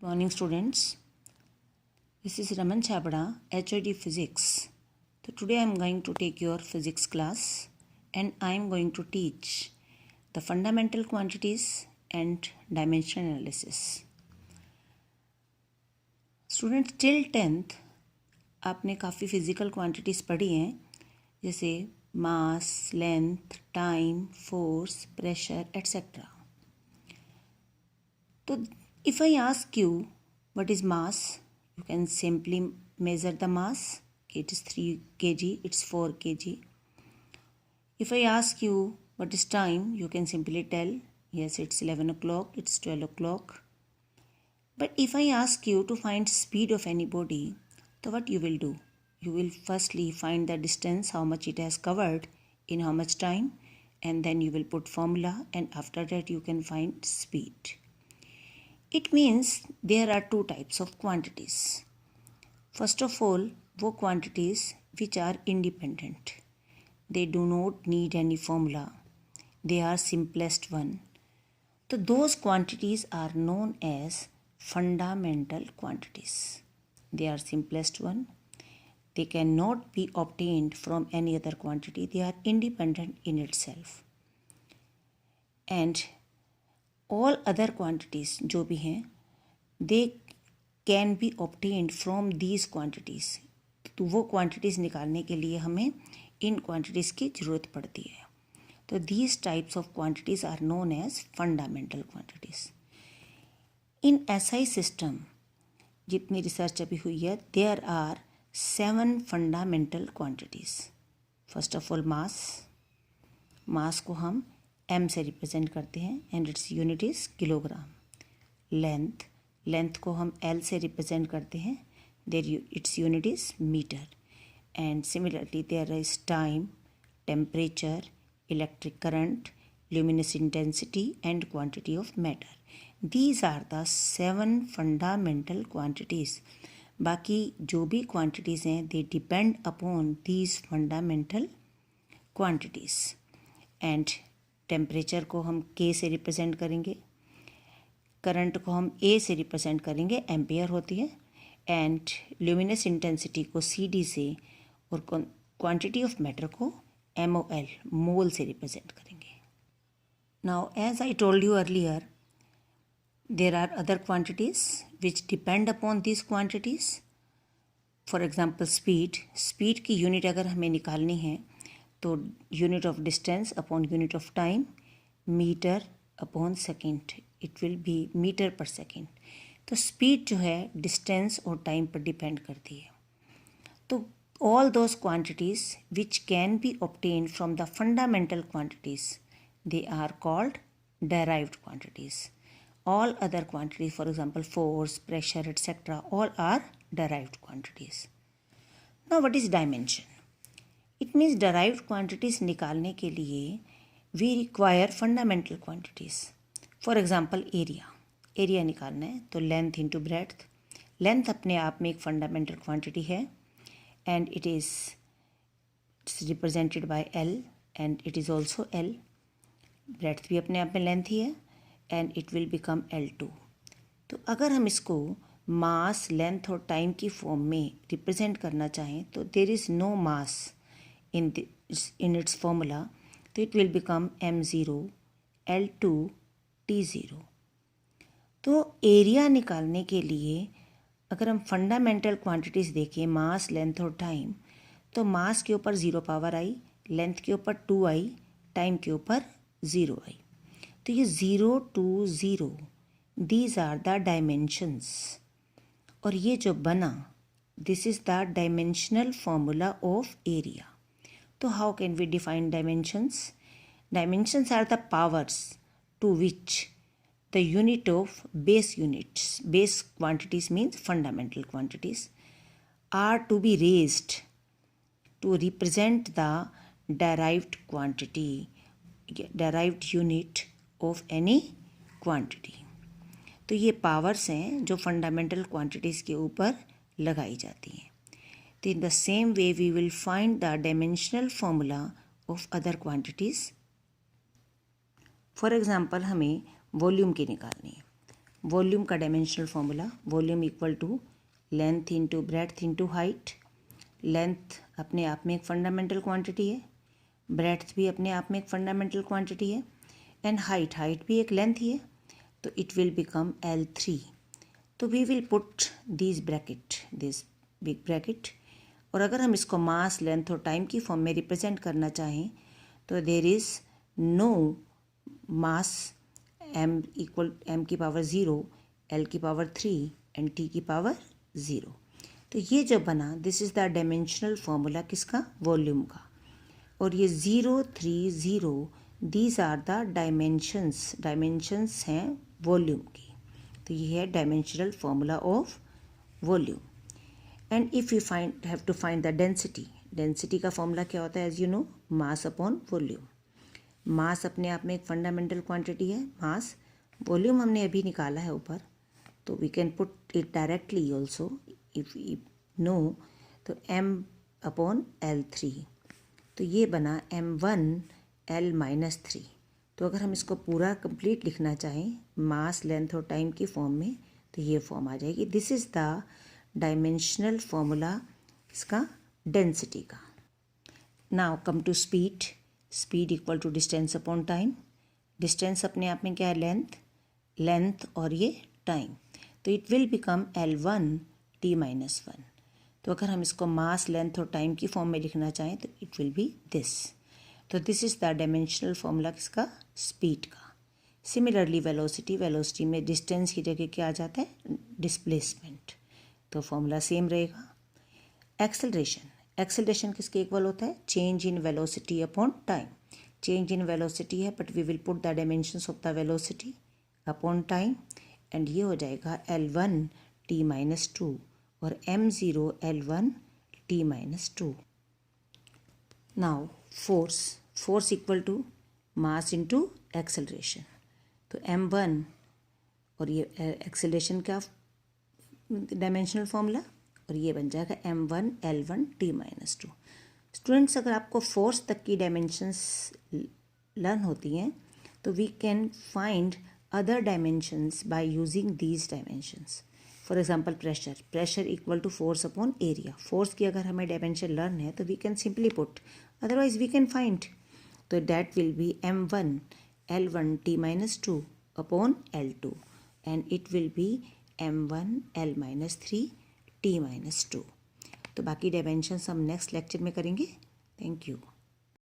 Morning students, this is Raman Chhabra, HOD Physics. So today I am going to take your physics class and I am going to teach the fundamental quantities and dimension analysis. Students, till 10th आपने काफ़ी physical quantities पढ़ी हैं, जैसे mass, length, time, force, pressure etcetera. तो if I ask you what is mass, you can simply measure the mass. It is 3 kg, it's 4 kg. If I ask you what is time, you can simply tell, yes, it's 11 o'clock, it's 12 o'clock. But if I ask you to find speed of any body, so what you will do? You will firstly find the distance, how much it has covered in how much time, and then you will put formula, and after that you can find speed. It means there are two types of quantities. First of all, वो quantities which are independent. They do not need any formula. They are simplest one. So those quantities are known as fundamental quantities. They are simplest one. They cannot be obtained from any other quantity. They are independent in itself. And all other quantities जो भी हैं, they can be obtained from these quantities. तो वो quantities निकालने के लिए हमें इन quantities की ज़रूरत पड़ती है. तो these types of quantities are known as fundamental quantities. In SI system जितनी रिसर्च अभी हुई है, there are 7 fundamental quantities. First of all, mass को हम m से रिप्रेजेंट करते हैं and its unit is kilogram. Length को हम l से रिप्रेजेंट करते हैं, there its unit is metre. And similarly there is time, temperature, electric current, luminous intensity and quantity of matter. These are the 7 fundamental quantities. बाकी जो भी quantities हैं, they depend upon these fundamental quantities. And temperature को हम K से represent करेंगे, current को हम A से रिप्रेजेंट करेंगे, एम्पियर होती है, एंड ल्यूमिनस इंटेंसिटी को CD से, और क्वांटिटी ऑफ मैटर को MOL, मोल से रिप्रेजेंट करेंगे. Now as I told you earlier, there are other quantities which depend upon this quantities. For example speed की यूनिट अगर हमें निकालनी है तो unit of distance upon unit of time, metre upon second, it will be metre per second. तो speed जो है distance और टाइम पर डिपेंड करती है. तो all those quantities which can be obtained from the fundamental quantities, they are called derived quantities. All other quantities, for example force, pressure, etc., all are derived quantities. Now what is dimension? It means derived quantities निकालने के लिए we require fundamental quantities. For example area निकालना है तो length into breadth. Length अपने आप में एक फंडामेंटल क्वांटिटी है and it is represented by L and it is also L. Breadth भी अपने आप में लेंथ ही है and it will become L2. तो अगर हम इसको मास, लेंथ और टाइम की फॉर्म में रिप्रेजेंट करना चाहें तो there is no mass in its formula, तो it will become m0 L2 T0. तो एरिया निकालने के लिए अगर हम फंडामेंटल क्वांटिटीज़ देखें, मास, लेंथ और टाइम, तो मास के ऊपर 0 पावर आई, लेंथ के ऊपर 2 आई, टाइम के ऊपर 0 आई. तो ये 0 2 0, दीज आर द डायमेंशंस. और ये जो बना, this is the dimensional formula of area. So how can we define dimensions? Dimensions are the powers to which the unit of base quantities means fundamental quantities, are to be raised to represent the derived unit of any quantity. तो ये powers हैं जो fundamental quantities के ऊपर लगाई जाती हैं. In the same way we will find the dimensional formula of other quantities. For example हमें वॉल्यूम की निकालनी है. वॉल्यूम का dimensional formula, volume equal to length into breadth into height. Length अपने आप में एक फंडामेंटल क्वांटिटी है, ब्रेड्थ भी अपने आप में एक फंडामेंटल क्वांटिटी है, एंड हाइट भी एक लेंथ ही है, तो इट विल बिकम L3। तो we will put this bracket, this big bracket, और अगर हम इसको मास, लेंथ और टाइम की फॉर्म में रिप्रेजेंट करना चाहें तो there is no mass m की पावर 0, l की पावर 3 एंड t की पावर 0। तो ये जो बना, this is the dimensional formula किसका, वॉल्यूम का। और ये 0, 3, 0 दीज आर द डायमेंशंस हैं वॉल्यूम की। तो ये है dimensional formula of volume. And if you have to find the density, density का फॉर्मूला क्या होता है, as you know, mass upon volume. Mass अपने आप में एक फंडामेंटल क्वांटिटी है, मास। वॉल्यूम हमने अभी निकाला है ऊपर, तो we can put it directly also if you know. तो m अपॉन L3, तो ये बना m1L-3। तो अगर हम इसको पूरा कंप्लीट लिखना चाहें मास, लेंथ और टाइम की फॉर्म में, तो ये फॉर्म आ जाएगी। This is the dimensional formula इसका डेंसिटी का। Now come to speed. Speed equal to distance upon time. Distance अपने आप में क्या है, लेंथ, लेंथ और ये टाइम, तो इट विल बिकम L1T-1। तो अगर हम इसको मास, लेंथ और टाइम की फॉर्म में लिखना चाहें तो इट विल बी दिस। तो this is the dimensional formula किसका, स्पीड का। सिमिलरली वेलोसिटी, वेलोसिटी में डिस्टेंस की जगह क्या आ जाता है, डिस्प्लेसमेंट, तो फॉर्मूला सेम रहेगा। एक्सेलरेशन, एक्सेलरेशन किसके इक्वल होता है, change in velocity upon time. Change in velocity है, but we will put the dimensions of the velocity upon time, and ये हो जाएगा L1T-2 और m0L1T-2। Now force, force equal to mass into acceleration. तो m1 और ये acceleration का dimensional formula, और ये बन जाएगा m1L1T-2। स्टूडेंट्स, अगर आपको फोर्स तक की डायमेंशंस लर्न होती हैं तो we can find other dimensions by using these dimensions. For example pressure, pressure equal to force upon area. Force की अगर हमें डायमेंशन लर्न है तो we can simply put, otherwise we can find, तो that will be m1L1T-2 upon L2 and it will be m1L-3T-2। तो बाकी dimensions हम next lecture में करेंगे। Thank you.